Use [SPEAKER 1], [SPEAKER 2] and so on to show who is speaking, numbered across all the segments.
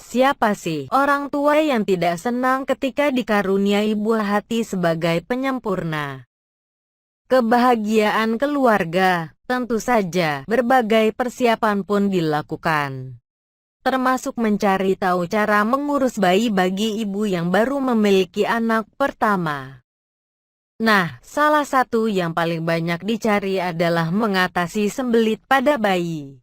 [SPEAKER 1] Siapa sih orang tua yang tidak senang ketika dikaruniai buah hati sebagai penyempurna kebahagiaan keluarga? Tentu saja, berbagai persiapan pun dilakukan, termasuk mencari tahu cara mengurus bayi bagi ibu yang baru memiliki anak pertama. Nah, salah satu yang paling banyak dicari adalah mengatasi sembelit pada bayi.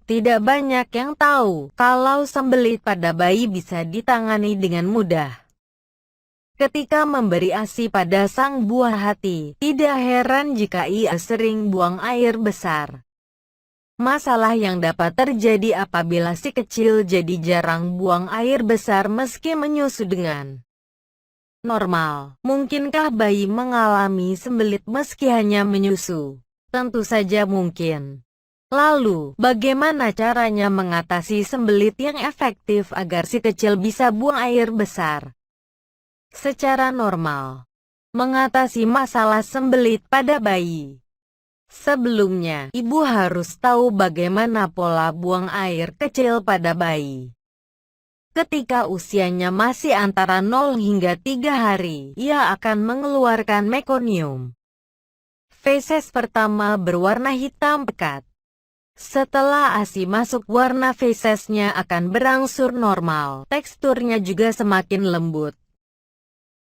[SPEAKER 1] Tidak banyak yang tahu kalau sembelit pada bayi bisa ditangani dengan mudah. Ketika memberi ASI pada sang buah hati, tidak heran jika ia sering buang air besar. Masalah yang dapat terjadi apabila si kecil jadi jarang buang air besar meski menyusu dengan normal. Mungkinkah bayi mengalami sembelit meski hanya menyusu? Tentu saja mungkin. Lalu, bagaimana caranya mengatasi sembelit yang efektif agar si kecil bisa buang air besar secara normal? Mengatasi masalah sembelit pada bayi. Sebelumnya, ibu harus tahu bagaimana pola buang air kecil pada bayi. Ketika usianya masih antara 0 hingga 3 hari, ia akan mengeluarkan mekonium. Feses pertama berwarna hitam pekat. Setelah ASI masuk, warna fesesnya akan berangsur normal, teksturnya juga semakin lembut.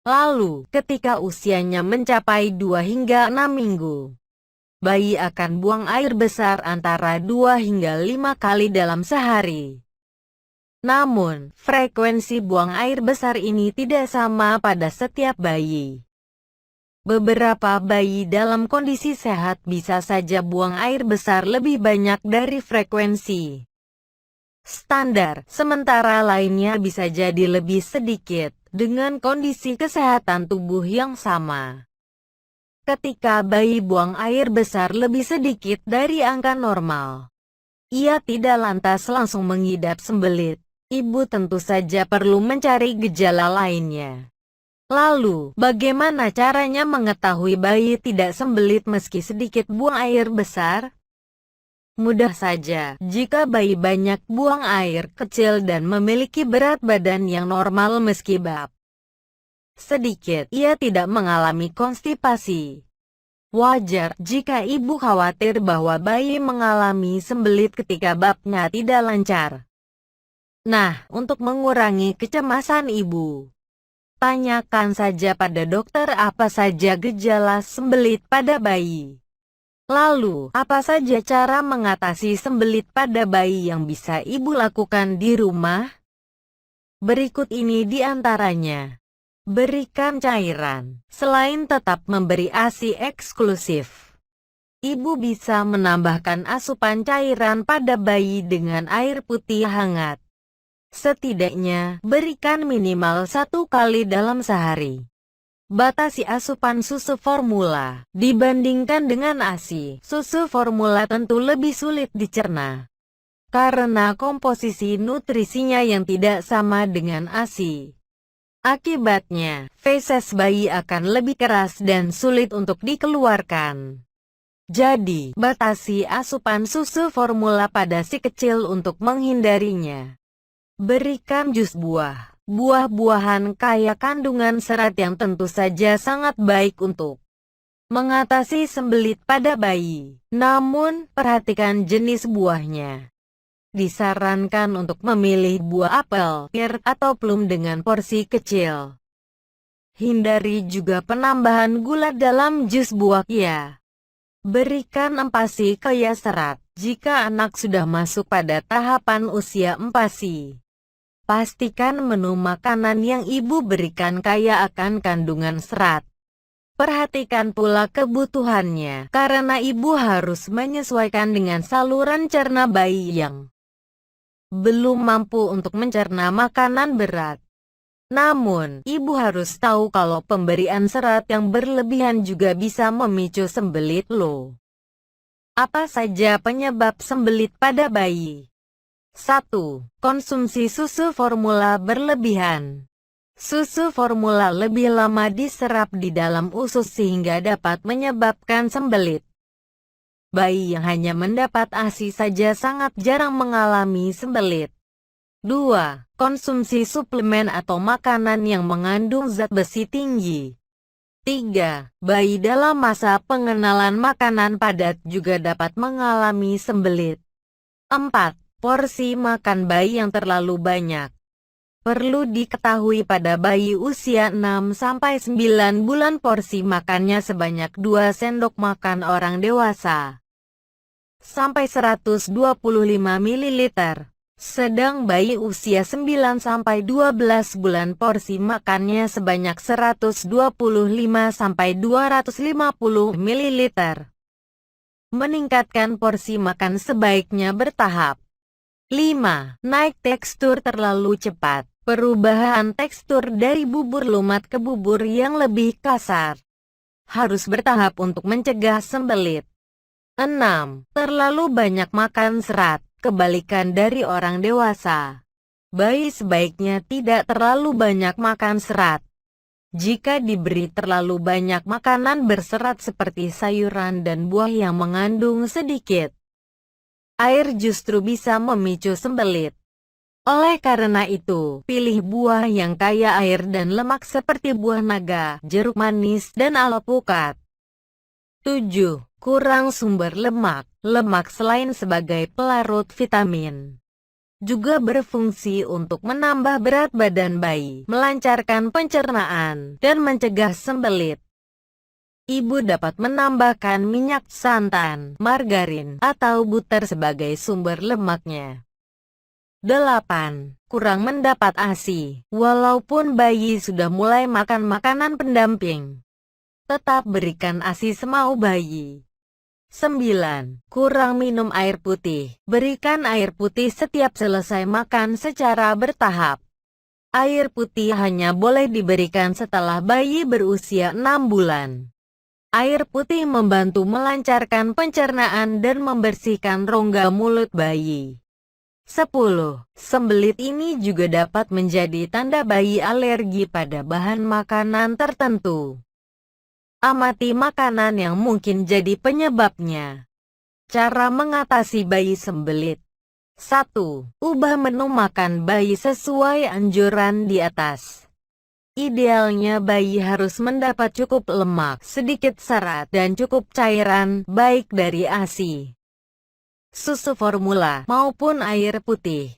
[SPEAKER 1] Lalu, ketika usianya mencapai 2 hingga 6 minggu, bayi akan buang air besar antara 2 hingga 5 kali dalam sehari. Namun, frekuensi buang air besar ini tidak sama pada setiap bayi. Beberapa bayi dalam kondisi sehat bisa saja buang air besar lebih banyak dari frekuensi standar, sementara lainnya bisa jadi lebih sedikit, dengan kondisi kesehatan tubuh yang sama. Ketika bayi buang air besar lebih sedikit dari angka normal, ia tidak lantas langsung mengidap sembelit. Ibu tentu saja perlu mencari gejala lainnya. Lalu, bagaimana caranya mengetahui bayi tidak sembelit meski sedikit buang air besar? Mudah saja, jika bayi banyak buang air kecil dan memiliki berat badan yang normal meski bab sedikit, ia tidak mengalami konstipasi. Wajar jika ibu khawatir bahwa bayi mengalami sembelit ketika babnya tidak lancar. Nah, untuk mengurangi kecemasan ibu, tanyakan saja pada dokter apa saja gejala sembelit pada bayi. Lalu, apa saja cara mengatasi sembelit pada bayi yang bisa ibu lakukan di rumah? Berikut ini di antaranya. Berikan cairan. Selain tetap memberi ASI eksklusif, ibu bisa menambahkan asupan cairan pada bayi dengan air putih hangat. Setidaknya, berikan minimal 1 kali dalam sehari. Batasi asupan susu formula. Dibandingkan dengan ASI, susu formula tentu lebih sulit dicerna karena komposisi nutrisinya yang tidak sama dengan ASI. Akibatnya, feses bayi akan lebih keras dan sulit untuk dikeluarkan. Jadi, batasi asupan susu formula pada si kecil untuk menghindarinya. Berikan jus buah. Buah-buahan kaya kandungan serat yang tentu saja sangat baik untuk mengatasi sembelit pada bayi. Namun, perhatikan jenis buahnya. Disarankan untuk memilih buah apel, pir, atau plum dengan porsi kecil. Hindari juga penambahan gula dalam jus buah ya. Berikan empasi kaya serat. Jika anak sudah masuk pada tahapan usia empasi, pastikan menu makanan yang ibu berikan kaya akan kandungan serat. Perhatikan pula kebutuhannya, karena ibu harus menyesuaikan dengan saluran cerna bayi yang belum mampu untuk mencerna makanan berat. Namun, ibu harus tahu kalau pemberian serat yang berlebihan juga bisa memicu sembelit loh. Apa saja penyebab sembelit pada bayi? 1. Konsumsi susu formula berlebihan. Susu formula lebih lama diserap di dalam usus sehingga dapat menyebabkan sembelit. Bayi yang hanya mendapat ASI saja sangat jarang mengalami sembelit. 2. Konsumsi suplemen atau makanan yang mengandung zat besi tinggi. 3. Bayi dalam masa pengenalan makanan padat juga dapat mengalami sembelit. 4. Porsi makan bayi yang terlalu banyak. Perlu diketahui pada bayi usia 6-9 bulan porsi makannya sebanyak 2 sendok makan orang dewasa sampai 125 ml. Sedang bayi usia 9-12 bulan porsi makannya sebanyak 125-250 ml. Meningkatkan porsi makan sebaiknya bertahap. 5. Naik tekstur terlalu cepat. Perubahan tekstur dari bubur lumat ke bubur yang lebih kasar harus bertahap untuk mencegah sembelit. 6. Terlalu banyak makan serat. Kebalikan dari orang dewasa, bayi sebaiknya tidak terlalu banyak makan serat. Jika diberi terlalu banyak makanan berserat seperti sayuran dan buah yang mengandung sedikit air justru bisa memicu sembelit. Oleh karena itu, pilih buah yang kaya air dan lemak seperti buah naga, jeruk manis, dan alpukat. 7. Kurang sumber lemak. Lemak selain sebagai pelarut vitamin, juga berfungsi untuk menambah berat badan bayi, melancarkan pencernaan, dan mencegah sembelit. Ibu dapat menambahkan minyak santan, margarin, atau butter sebagai sumber lemaknya. 8. Kurang mendapat ASI. Walaupun bayi sudah mulai makan makanan pendamping, tetap berikan ASI semau bayi. 9. Kurang minum air putih. Berikan air putih setiap selesai makan secara bertahap. Air putih hanya boleh diberikan setelah bayi berusia 6 bulan. Air putih membantu melancarkan pencernaan dan membersihkan rongga mulut bayi. 10. Sembelit ini juga dapat menjadi tanda bayi alergi pada bahan makanan tertentu. Amati makanan yang mungkin jadi penyebabnya. Cara mengatasi bayi sembelit. 1. Ubah menu makan bayi sesuai anjuran di atas. Idealnya bayi harus mendapat cukup lemak, sedikit serat, dan cukup cairan, baik dari ASI, susu formula, maupun air putih.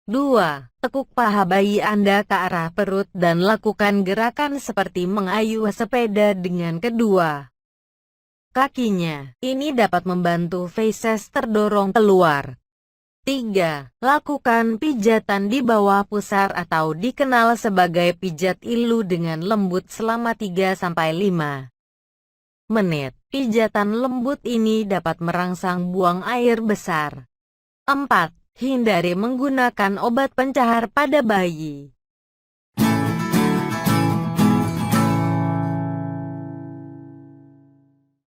[SPEAKER 1] 2. Tekuk paha bayi Anda ke arah perut dan lakukan gerakan seperti mengayuh sepeda dengan kedua kakinya. Ini dapat membantu feses terdorong keluar. 3. Lakukan pijatan di bawah pusar atau dikenal sebagai pijat ilu dengan lembut selama 3-5 menit. Pijatan lembut ini dapat merangsang buang air besar. 4. Hindari menggunakan obat pencahar pada bayi.